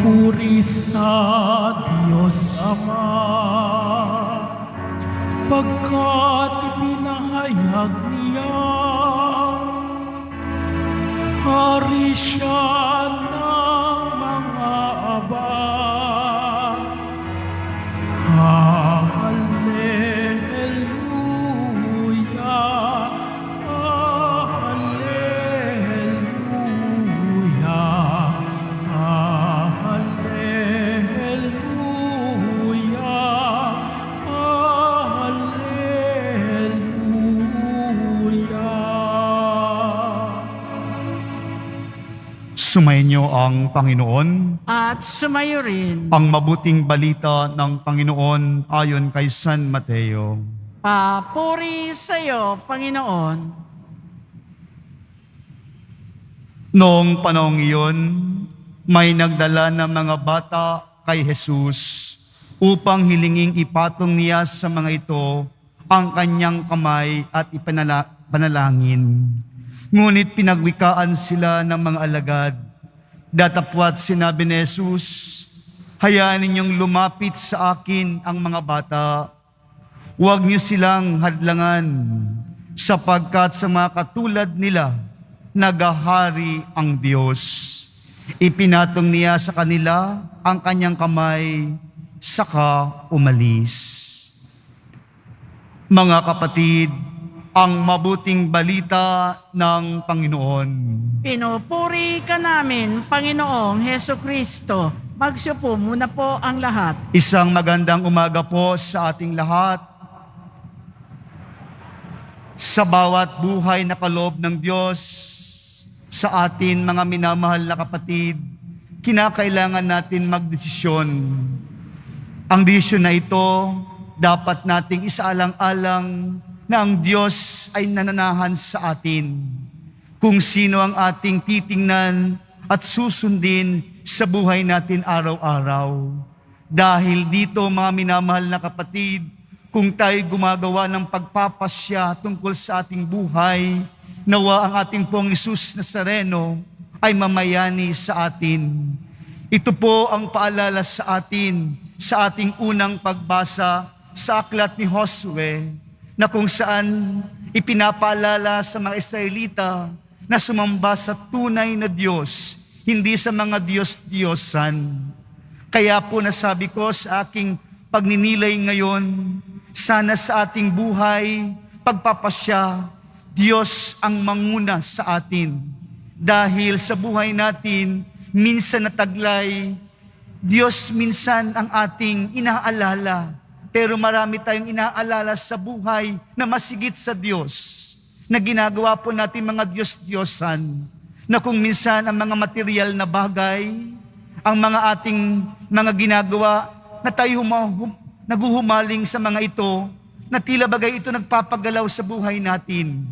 Pinupuri sa Diyos Ama, pagkat ipinahayag niya, hari siya ng mga aba. Hallelujah, hallelujah, Sumainyo ang Panginoon. At sumayo rin. Ang mabuting balita ng Panginoon ayon kay San Mateo. Papuri sa iyo, Panginoon. Noong panahong iyon, may nagdala ng mga bata kay Jesus upang hilinging ipatong niya sa mga ito ang kanyang kamay at ipanalangin. Ngunit pinagwikaan sila ng mga alagad. Datapwat sinabi ni Jesus, hayaan ninyong lumapit sa akin ang mga bata. Huwag niyo silang hadlangan, sapagkat sa mga katulad nila, nagahari ang Diyos. Ipinatong niya sa kanila ang kanyang kamay, saka umalis. Mga kapatid, ang mabuting balita ng Panginoon. Pinupuri ka namin, Panginoong Heso Kristo. Magsiupo muna po ang lahat. Isang magandang umaga po sa ating lahat. Sa bawat buhay na kaloob ng Diyos, sa atin mga minamahal na kapatid, kinakailangan natin magdesisyon. Ang desisyon na ito, dapat nating isaalang-alang na ang Diyos ay nananahan sa atin. Kung sino ang ating titingnan at susundin sa buhay natin araw-araw. Dahil dito mga minamahal na kapatid, kung tayo gumagawa ng pagpapasya tungkol sa ating buhay, nawa ang ating pong Hesus Nazareno ay mamayani sa atin. Ito po ang paalala sa atin sa ating unang pagbasa sa aklat ni Josue, na kung saan ipinapaalala sa mga Israelita na sumamba sa tunay na Diyos, hindi sa mga Diyos-Diyosan. Kaya po nasabi ko sa aking pagninilay ngayon, sana sa ating buhay, pagpapasya, Diyos ang manguna sa atin. Dahil sa buhay natin, minsan nataglay, Diyos minsan ang ating inaalala. Pero marami tayong inaalala sa buhay na masigit sa Diyos, na ginagawa po natin mga Diyos-Diyosan, na kung minsan ang mga material na bagay, ang mga ating mga ginagawa, na tayo naguhumaling sa mga ito, na tila bagay ito nagpapagalaw sa buhay natin.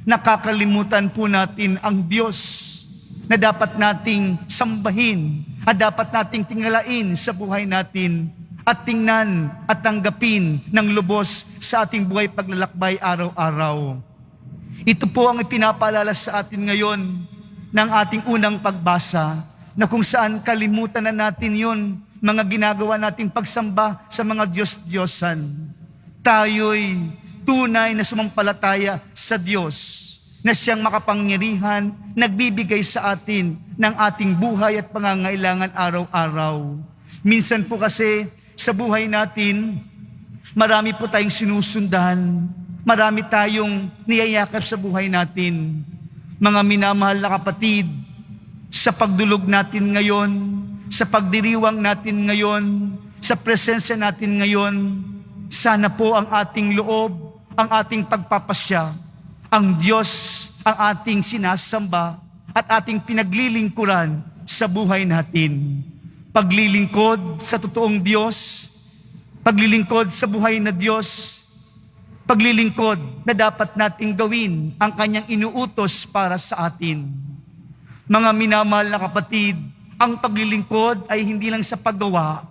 Nakakalimutan po natin ang Diyos na dapat nating sambahin at dapat nating tingalain sa buhay natin at tingnan at tanggapin ng lubos sa ating buhay paglalakbay araw-araw. Ito po ang ipinapaalala sa atin ngayon ng ating unang pagbasa, na kung saan kalimutan na natin yun, mga ginagawa nating pagsamba sa mga Diyos-Diyosan. Tayo'y tunay na sumampalataya sa Diyos, na siyang makapangyarihan, nagbibigay sa atin ng ating buhay at pangangailangan araw-araw. Minsan po kasi, sa buhay natin, marami po tayong sinusundan. Marami tayong niyayakap sa buhay natin. Mga minamahal na kapatid, sa pagdulog natin ngayon, sa pagdiriwang natin ngayon, sa presensya natin ngayon, sana po ang ating loob, ang ating pagpapasya, ang Diyos ang ating sinasamba at ating pinaglilingkuran sa buhay natin. Paglilingkod sa totoong Diyos, paglilingkod sa buhay na Diyos, paglilingkod na dapat nating gawin ang kanyang inuutos para sa atin. Mga minamahal na kapatid, ang paglilingkod ay hindi lang sa paggawa,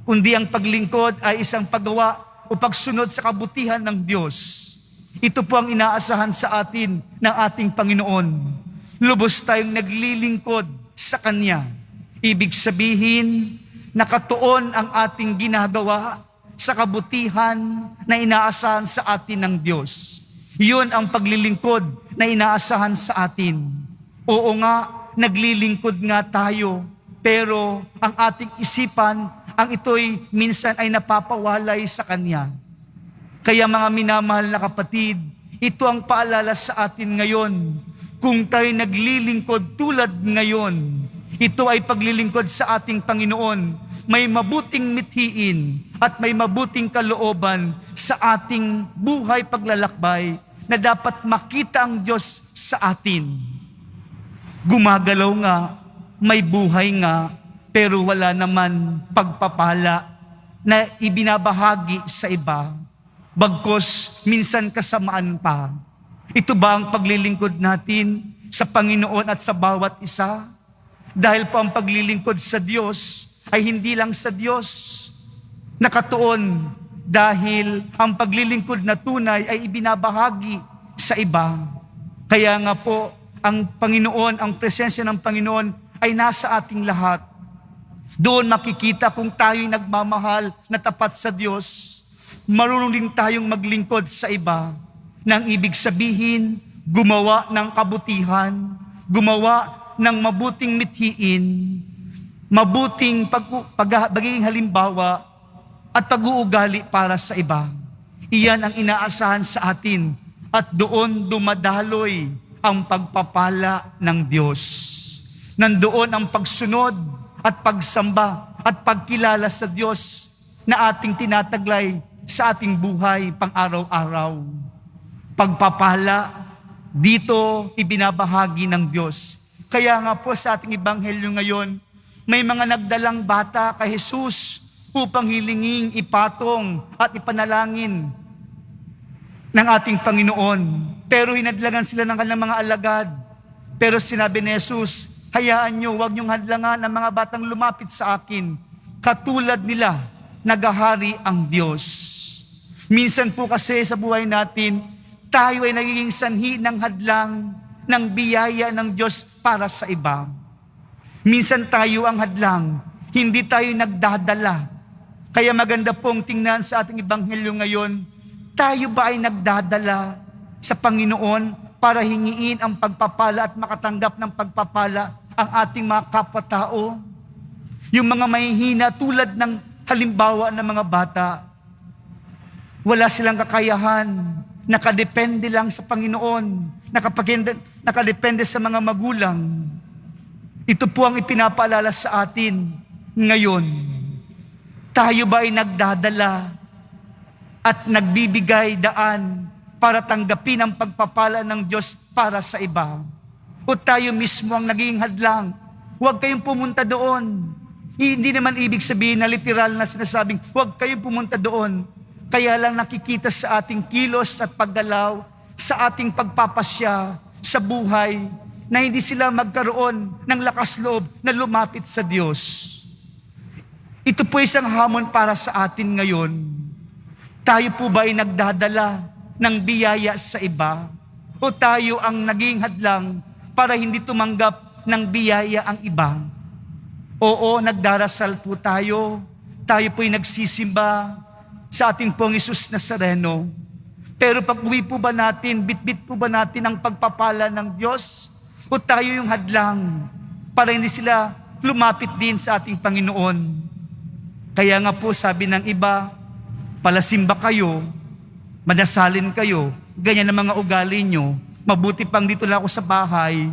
kundi ang paglingkod ay isang paggawa o pagsunod sa kabutihan ng Diyos. Ito po ang inaasahan sa atin ng ating Panginoon. Lubos tayong naglilingkod sa Kanya. Ibig sabihin, nakatuon ang ating ginagawa sa kabutihan na inaasahan sa atin ng Diyos. Yun ang paglilingkod na inaasahan sa atin. Oo nga, naglilingkod nga tayo, pero ang ating isipan, ang ito'y minsan ay napapawalay sa Kanya. Kaya mga minamahal na kapatid, ito ang paalala sa atin ngayon. Kung tayo naglilingkod tulad ngayon, ito ay paglilingkod sa ating Panginoon. May mabuting mithiin at may mabuting kalooban sa ating buhay paglalakbay na dapat makita ang Diyos sa atin. Gumagalaw nga, may buhay nga, pero wala naman pagpapala na ibinabahagi sa iba. Bagkos, minsan kasamaan pa. Ito ba ang paglilingkod natin sa Panginoon at sa bawat isa? Dahil po ang paglilingkod sa Diyos ay hindi lang sa Diyos nakatuon, dahil ang paglilingkod na tunay ay ibinabahagi sa iba. Kaya nga po, ang Panginoon, ang presensya ng Panginoon ay nasa ating lahat. Doon makikita kung tayo'y nagmamahal na tapat sa Diyos, marunong din tayong maglingkod sa iba. Nang ibig sabihin, gumawa ng kabutihan, gumawa ng mabuting mithiin, mabuting pagiging halimbawa at pag-uugali para sa iba. Iyan ang inaasahan sa atin at doon dumadaloy ang pagpapala ng Diyos. Nandoon ang pagsunod at pagsamba at pagkilala sa Diyos na ating tinataglay sa ating buhay pang-araw-araw. Pagpapala, dito ibinabahagi ng Diyos. Kaya nga po sa ating ebanghelyo ngayon, may mga nagdalang bata kay Jesus upang hilingin, ipatong at ipanalangin ng ating Panginoon. Pero hinadlangan sila ng kanilang mga alagad. Pero sinabi ni Jesus, hayaan nyo, huwag nyong hadlangan ang mga batang lumapit sa akin. Katulad nila, nagahari ang Diyos. Minsan po kasi sa buhay natin, tayo ay nagiging sanhi ng hadlang, ng biyaya ng Diyos para sa iba. Minsan tayo ang hadlang, hindi tayo nagdadala. Kaya maganda pong tingnan sa ating ebanghelyo ngayon, tayo ba ay nagdadala sa Panginoon para hingiin ang pagpapala at makatanggap ng pagpapala ang ating mga kapwa-tao? Yung mga mahihina tulad ng halimbawa ng mga bata, wala silang kakayahan, nakadepende lang sa Panginoon, nakadepende sa mga magulang. Ito po ang ipinapaalala sa atin ngayon. Tayo ba ay nagdadala at nagbibigay daan para tanggapin ang pagpapala ng Diyos para sa iba? O tayo mismo ang naging hadlang? Huwag kayong pumunta doon. Hindi naman ibig sabihin na literal na sinasabing, huwag kayong pumunta doon. Kaya lang nakikita sa ating kilos at paggalaw, sa ating pagpapasya sa buhay, na hindi sila magkaroon ng lakas loob na lumapit sa Diyos. Ito po isang hamon para sa atin ngayon. Tayo po ba ay nagdadala ng biyaya sa iba? O tayo ang naging hadlang para hindi tumanggap ng biyaya ang iba? Oo, nagdarasal po tayo. Tayo po ay nagsisimba sa ating pong Hesus Nazareno. Pero pag uwi po ba natin, bitbit po ba natin ang pagpapala ng Diyos? O tayo yung hadlang para hindi sila lumapit din sa ating Panginoon? Kaya nga po sabi ng iba, palasimba kayo, madasalin kayo, ganyan ang mga ugali nyo, mabuti pang dito lang ako sa bahay,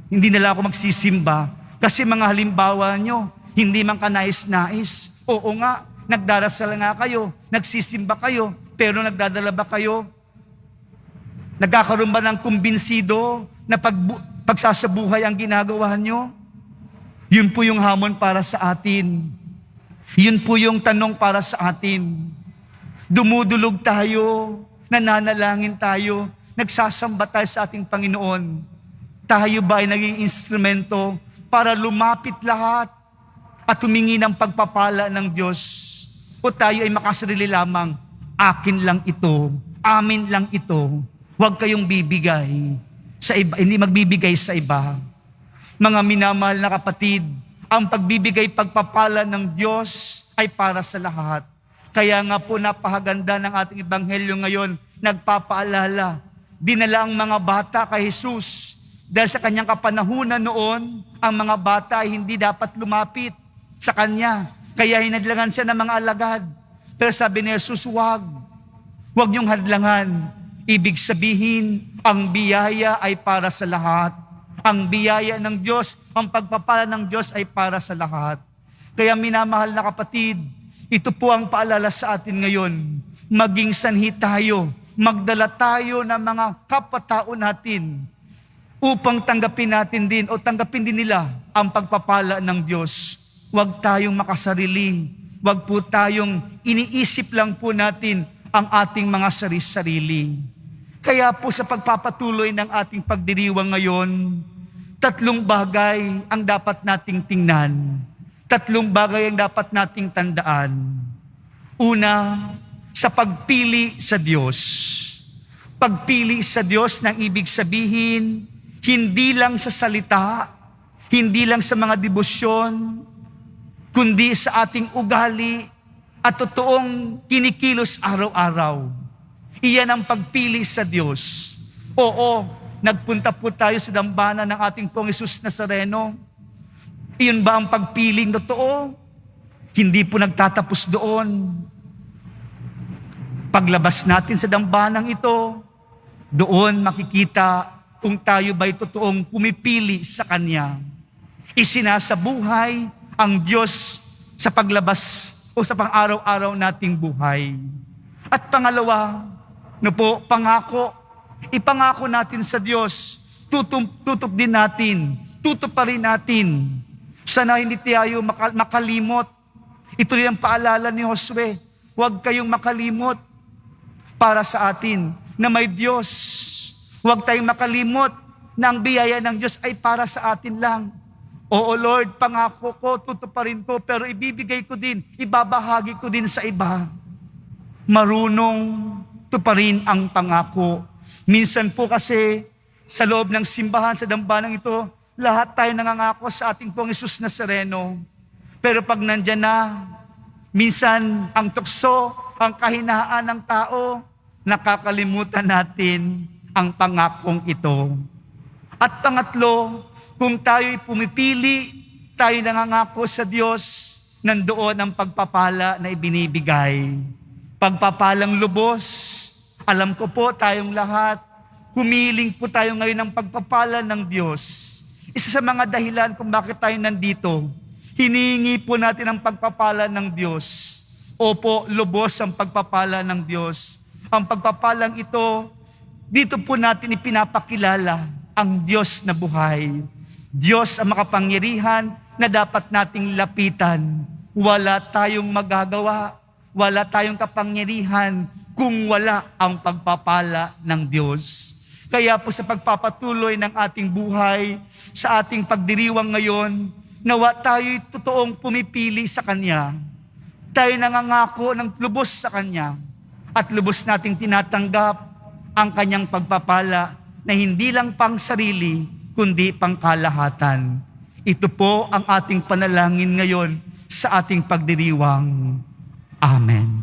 hindi na lang ako magsisimba, kasi mga halimbawa nyo, hindi man kanais-nais. Oo nga, nagdarasal nga kayo, nagsisimba kayo, pero nagdadala ba kayo? Nagkakaroon ba ng kumbinsido na pagsasabuhay ang ginagawa nyo? Yun po yung hamon para sa atin. Yun po yung tanong para sa atin. Dumudulog tayo, nananalangin tayo, nagsasamba tayo sa ating Panginoon. Tayo ba ay naging instrumento para lumapit lahat at humingi ng pagpapala ng Diyos? O tayo ay makasarili lamang, akin lang ito, amin lang ito, huwag kayong bibigay sa iba, hindi magbibigay sa iba. Mga minamahal na kapatid, Ang pagbibigay pagpapala ng Diyos ay para sa lahat. Kaya nga po napakaganda ng ating ebanghelyo ngayon, nagpapaalala. Dinala ang mga bata kay Jesus. Dahil sa kanyang kapanahunan noon, ang mga bata ay hindi dapat lumapit sa kanya. Kaya hinadlangan siya ng mga alagad. Pero sabi ni Jesus, huwag niyong hadlangan. Ibig sabihin, ang biyaya ay para sa lahat. Ang biyaya ng Diyos, ang pagpapala ng Diyos ay para sa lahat. Kaya minamahal na kapatid, ito po ang paalala sa atin ngayon. Maging sanhi tayo, magdala tayo ng mga kapatao natin upang tanggapin natin din o tanggapin din nila ang pagpapala ng Diyos. Huwag tayong makasarili. Huwag po tayong iniisip lang po natin ang ating mga sarili-sarili. Kaya po sa pagpapatuloy ng ating pagdiriwang ngayon, 3 bagay ang dapat nating tingnan. 3 bagay ang dapat nating tandaan. Una, sa pagpili sa Diyos. Pagpili sa Diyos nang ibig sabihin, hindi lang sa salita, hindi lang sa mga debosyon, kundi sa ating ugali at totoong kinikilos araw-araw. Iyan ang pagpili sa Diyos. Oo, nagpunta po tayo sa dambana ng ating Pong Jesus Nazareno. Iyon ba ang pagpiling totoo? Hindi po nagtatapos doon. Paglabas natin sa dambanang ito, doon makikita kung tayo ba'y totoong pumipili sa Kanya. Isinasabuhay ang Diyos sa paglabas o sa pang-araw-araw nating buhay. At pangalawa, pangako. Ipangako natin sa Diyos, tutup din natin, tutuparin natin. Sana hindi tayo makalimot. Ito rin ang paalala ni Josue. Huwag kayong makalimot para sa atin na may Diyos. Huwag tayong makalimot na ang biyaya ng Diyos ay para sa atin lang. Oo Lord, pangako ko, tutuparin ko, pero ibibigay ko din, ibabahagi ko din sa iba. Marunong tuparin ang pangako. Minsan po kasi sa loob ng simbahan, sa dambanang ito, lahat tayo nangangako sa ating Pong Jesus Nazareno. Pero pag nandyan na, minsan ang tukso, ang kahinaan ng tao, nakakalimutan natin ang pangakong ito. At pangatlo, kung tayo'y pumipili, tayo nangangako sa Diyos, nandoon ang pagpapala na ibinibigay. Pagpapalang lubos. Alam ko po tayong lahat, humiling po tayo ngayon ng pagpapala ng Diyos. Isa sa mga dahilan kung bakit tayo nandito, hiningi po natin ang pagpapala ng Diyos. Opo, lubos ang pagpapala ng Diyos. Ang pagpapalang ito, dito po natin ipinapakilala ang Diyos na buhay. Diyos ang makapangyarihan na dapat nating lapitan. Wala tayong magagawa, wala tayong kapangyarihan kung wala ang pagpapala ng Diyos. Kaya po sa pagpapatuloy ng ating buhay, sa ating pagdiriwang ngayon, nawa tayo'y totoong pumipili sa Kanya. Tayo nangangako ng lubos sa Kanya at lubos nating tinatanggap ang Kanyang pagpapala na hindi lang pang sarili, kundi pang kalahatan. Ito po ang ating panalangin ngayon sa ating pagdiriwang. Amen.